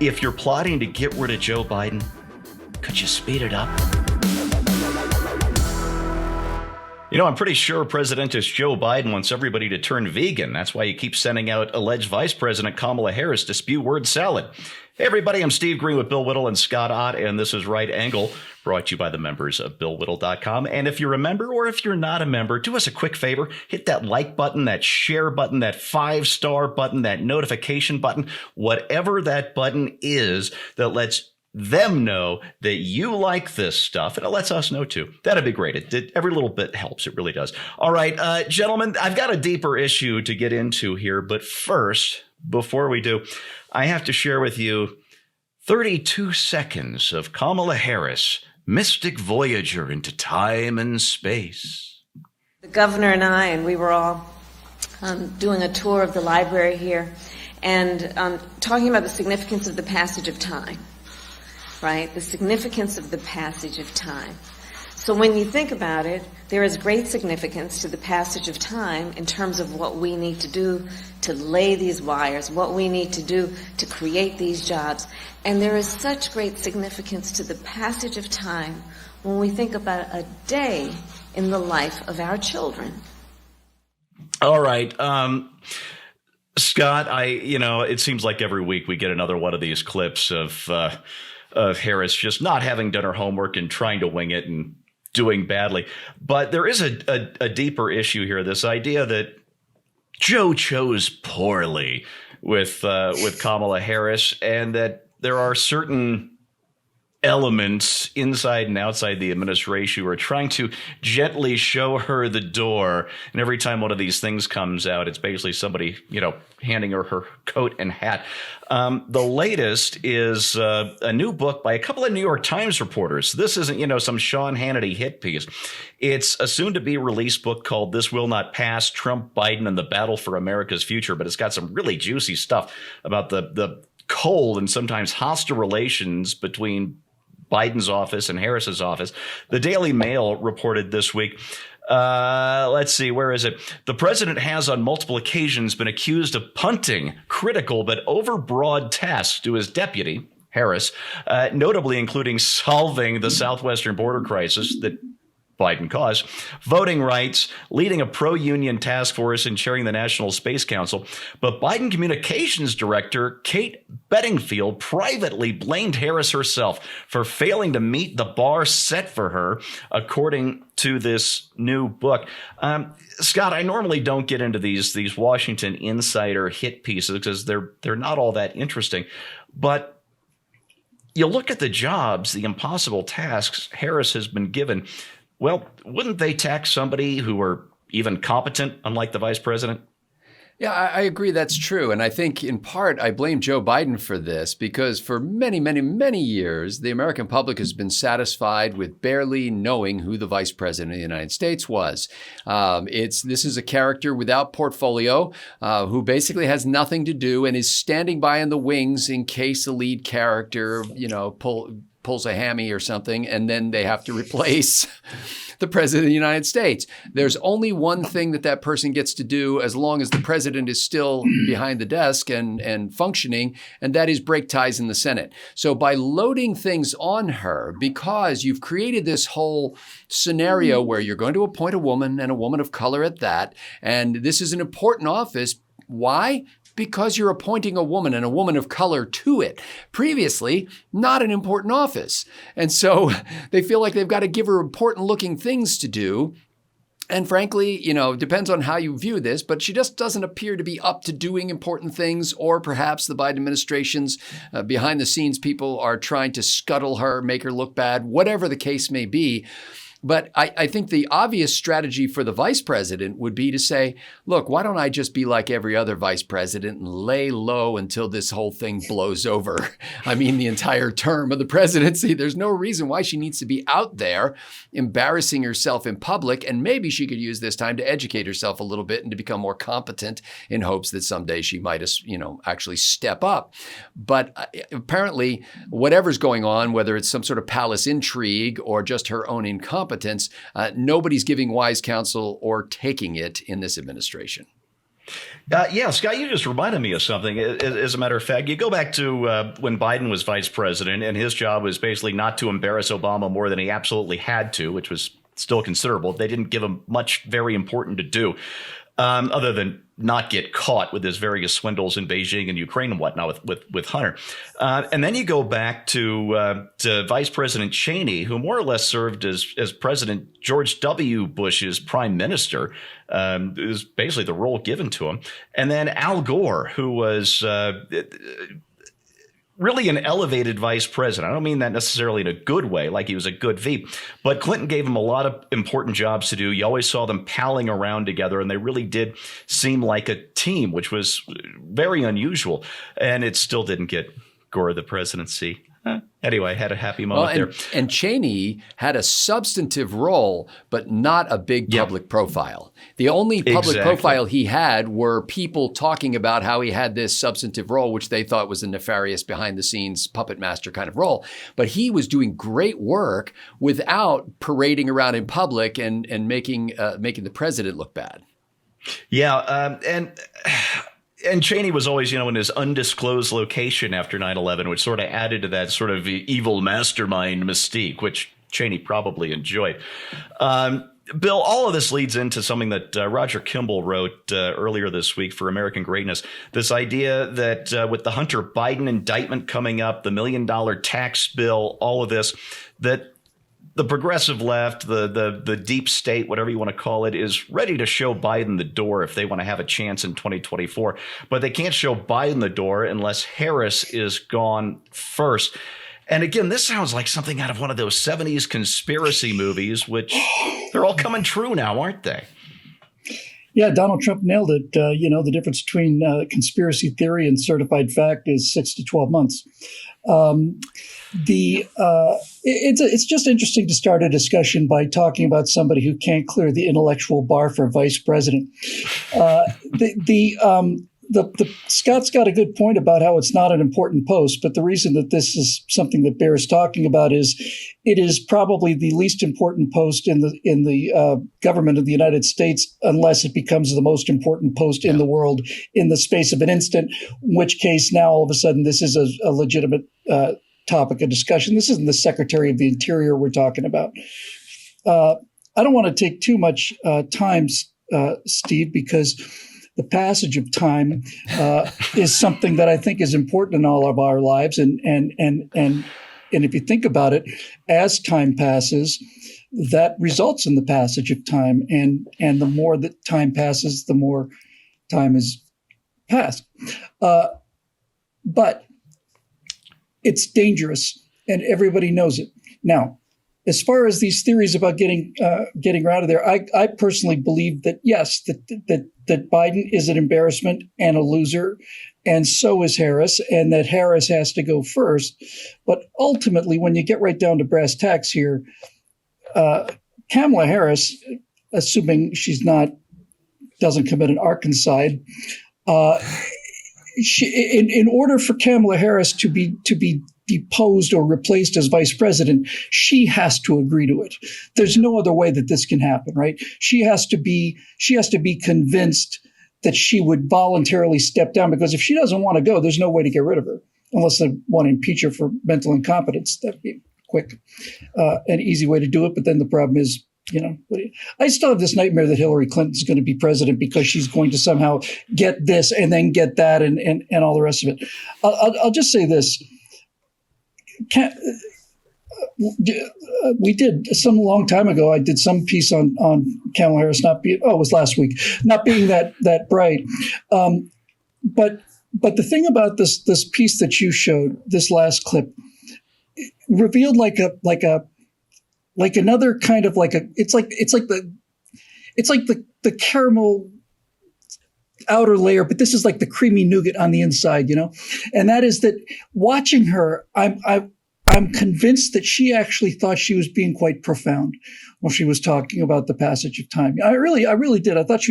If you're plotting to get rid of Joe Biden, could you speed it up? You know, I'm pretty sure President-ish Joe Biden wants everybody to turn vegan. That's why he keeps sending out alleged Vice President Kamala Harris to spew word salad. Hey, everybody, I'm Steve Green with Bill Whittle and Scott Ott, and this is Right Angle, brought to you by the members of BillWhittle.com. And if you're a member or if you're not a member, do us a quick favor. Hit that like button, that share button, that 5-star button, that notification button, whatever that button is that lets them know that you like this stuff, and it lets us know too. That'd be great. Every little bit helps. It really does. All right, gentlemen, I've got a deeper issue to get into here, but first, before we do, I have to share with you 32 seconds of Kamala Harris, Mystic Voyager into time and space. The governor and I, and we were all doing a tour of the library here, and talking about the significance of the passage of time. Right? The significance of the passage of time. So when you think about it, there is great significance to the passage of time in terms of what we need to do to lay these wires, what we need to do to create these jobs. And there is such great significance to the passage of time when we think about a day in the life of our children. All right. Scott, it seems like every week we get another one of these clips of Harris just not having done her homework and trying to wing it and doing badly. But there is a deeper issue here, this idea that Joe chose poorly with Kamala Harris, and that there are certain elements inside and outside the administration who are trying to gently show her the door. And every time one of these things comes out, it's basically somebody, handing her coat and hat. The latest is a new book by a couple of New York Times reporters. This isn't, some Sean Hannity hit piece. It's a soon-to-be released book called This Will Not Pass, Trump, Biden, and the Battle for America's Future. But it's got some really juicy stuff about the cold and sometimes hostile relations between Biden's office and Harris's office. The Daily Mail reported this week, let's see, where is it? The president has on multiple occasions been accused of punting critical but overbroad tasks to his deputy, Harris, notably including solving the southwestern border crisis that Biden caused, voting rights, leading a pro-union task force, and chairing the National Space Council. But Biden communications director Kate Bedingfield privately blamed Harris herself for failing to meet the bar set for her, according to this new book. Scott, I normally don't get into these Washington Insider hit pieces because they're not all that interesting. But you look at the jobs, the impossible tasks Harris has been given. Well, wouldn't they tax somebody who were even competent, unlike the vice president? Yeah, I agree that's true. And I think in part I blame Joe Biden for this because for many, many, many years, the American public has been satisfied with barely knowing who the vice president of the United States was. This is a character without portfolio who basically has nothing to do and is standing by in the wings in case the lead character, pulls a hammy or something, and then they have to replace the president of the United States. There's only one thing that person gets to do as long as the president is still behind the desk and functioning, and that is break ties in the Senate. So by loading things on her, because you've created this whole scenario where you're going to appoint a woman and a woman of color at that, and this is an important office. Why? Because you're appointing a woman and a woman of color to it. Previously, not an important office. And so they feel like they've got to give her important looking things to do. And frankly, depends on how you view this, but she just doesn't appear to be up to doing important things, or perhaps the Biden administration's behind the scenes people are trying to scuttle her, make her look bad, whatever the case may be. But I think the obvious strategy for the vice president would be to say, look, why don't I just be like every other vice president and lay low until this whole thing blows over? I mean, the entire term of the presidency. There's no reason why she needs to be out there embarrassing herself in public. And maybe she could use this time to educate herself a little bit and to become more competent in hopes that someday she might, actually step up. But apparently, whatever's going on, whether it's some sort of palace intrigue or just her own incompetence, nobody's giving wise counsel or taking it in this administration. Yeah, Scott, you just reminded me of something. As a matter of fact, you go back to when Biden was vice president, and his job was basically not to embarrass Obama more than he absolutely had to, which was still considerable. They didn't give him much very important to do, other than not get caught with his various swindles in Beijing and Ukraine and whatnot with Hunter. And then you go back to Vice President Cheney, who more or less served as President George W. Bush's prime minister. It was basically the role given to him. And then Al Gore, who was really an elevated vice president. I don't mean that necessarily in a good way, like he was a good Veep, but Clinton gave him a lot of important jobs to do. You always saw them palling around together, and they really did seem like a team, which was very unusual. And it still didn't get Gore the presidency. Anyway, had a happy moment there. And Cheney had a substantive role, but not a big public profile. The only public profile he had were people talking about how he had this substantive role, which they thought was a nefarious behind-the-scenes puppet master kind of role. But he was doing great work without parading around in public and making the president look bad. Yeah, and Cheney was always, in his undisclosed location after 9/11, which sort of added to that sort of evil mastermind mystique, which Cheney probably enjoyed. Bill, all of this leads into something that Roger Kimball wrote earlier this week for American Greatness. This idea that with the Hunter Biden indictment coming up, the $1 million tax bill, all of this, that the progressive left, the deep state, whatever you want to call it, is ready to show Biden the door if they want to have a chance in 2024. But they can't show Biden the door unless Harris is gone first. And again, this sounds like something out of one of those 70s conspiracy movies, which they're all coming true now, aren't they? Yeah, Donald Trump nailed it. The difference between conspiracy theory and certified fact is 6 to 12 months. It's just interesting to start a discussion by talking about somebody who can't clear the intellectual bar for vice president. Scott's got a good point about how it's not an important post, but the reason that this is something that bears talking about is it is probably the least important post in the government of the United States, unless it becomes the most important post in the world in the space of an instant. In which case, now all of a sudden, this is a legitimate topic of discussion. This isn't the Secretary of the Interior we're talking about. I don't want to take too much time, Steve, because the passage of time is something that I think is important in all of our lives. And if you think about it, as time passes, that results in the passage of time. And the more that time passes, the more time is passed. But it's dangerous, and everybody knows it. Now, as far as these theories about getting her out of there, I personally believe that yes, that Biden is an embarrassment and a loser, and so is Harris, and that Harris has to go first. But ultimately, when you get right down to brass tacks here, Kamala Harris, assuming she's doesn't commit an arkancide, in order for Kamala Harris to be deposed or replaced as vice president, she has to agree to it. There's no other way that this can happen, right? She has to be convinced that she would voluntarily step down, because if she doesn't want to go, there's no way to get rid of her unless they want to impeach her for mental incompetence. That'd be quick, an easy way to do it. But then the problem is, I still have this nightmare that Hillary Clinton's going to be president because she's going to somehow get this and then get that and all the rest of it. I'll just say this. We did some long time ago. I did some piece on Kamala Harris it was last week, not being that bright. But the thing about this piece that you showed, this last clip, revealed another kind of it's like the caramel outer layer, but this is like the creamy nougat on the inside, and that is that watching her, I'm I'm convinced that she actually thought she was being quite profound when she was talking about the passage of time. I really did. I thought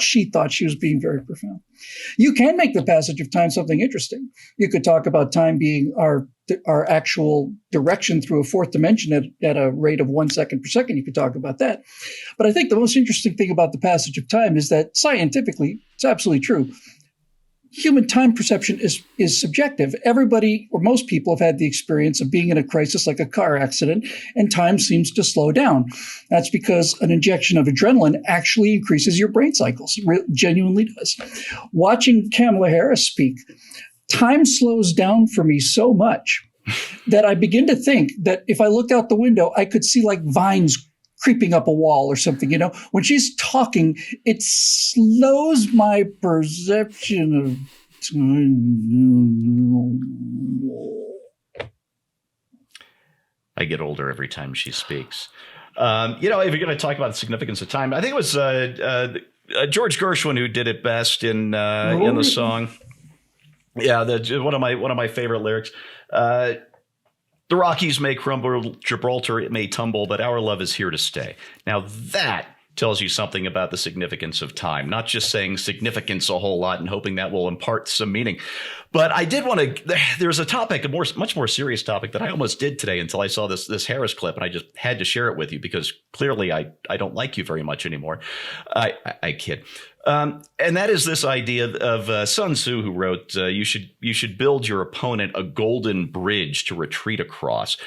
she thought she was being very profound. You can make the passage of time something interesting. You could talk about time being our actual direction through a fourth dimension at a rate of 1 second per second. You could talk about that. But I think the most interesting thing about the passage of time is that scientifically, it's absolutely true. Human time perception is subjective. Everybody, or most people, have had the experience of being in a crisis like a car accident, and time seems to slow down. That's because an injection of adrenaline actually increases your brain cycles. Genuinely does. Watching Kamala Harris speak, time slows down for me so much that I begin to think that if I looked out the window, I could see like vines creeping up a wall or something. When she's talking, it slows my perception of time. I get older every time she speaks. If you're going to talk about the significance of time, I think it was George Gershwin who did it best in the song. Yeah, one of my favorite lyrics. The Rockies may crumble, Gibraltar it may tumble, but our love is here to stay. Now that tells you something about the significance of time, not just saying significance a whole lot and hoping that will impart some meaning. But I did want to, there's a topic, much more serious topic that I almost did today until I saw this Harris clip, and I just had to share it with you because clearly I don't like you very much anymore. I kid. And that is this idea of Sun Tzu, who wrote, you should build your opponent a golden bridge to retreat across.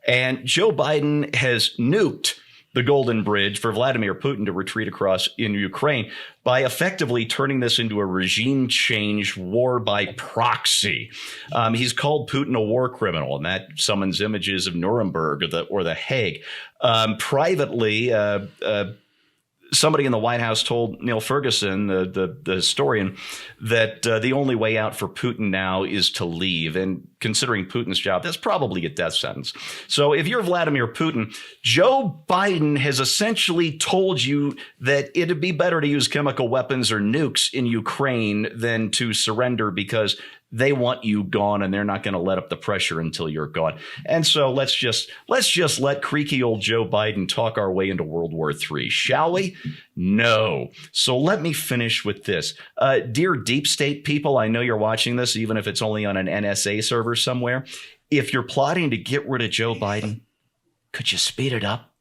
And Joe Biden has nuked the golden bridge for Vladimir Putin to retreat across in Ukraine by effectively turning this into a regime change war by proxy. He's called Putin a war criminal, and that summons images of Nuremberg or the Hague. Privately, somebody in the White House told Neil Ferguson, the historian, that the only way out for Putin now is to leave. And considering Putin's job, that's probably a death sentence. So if you're Vladimir Putin, Joe Biden has essentially told you that it'd be better to use chemical weapons or nukes in Ukraine than to surrender because they want you gone and they're not going to let up the pressure until you're gone. And so let's just let creaky old Joe Biden talk our way into World War III, shall we? No. So let me finish with this. Dear deep state people, I know you're watching this, even if it's only on an NSA server somewhere. If you're plotting to get rid of Joe Biden, could you speed it up?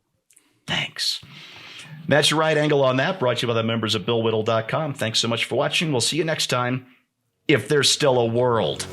Thanks. That's your right angle on that, brought to you by the members of BillWhittle.com. Thanks so much for watching. We'll see you next time, if there's still a world.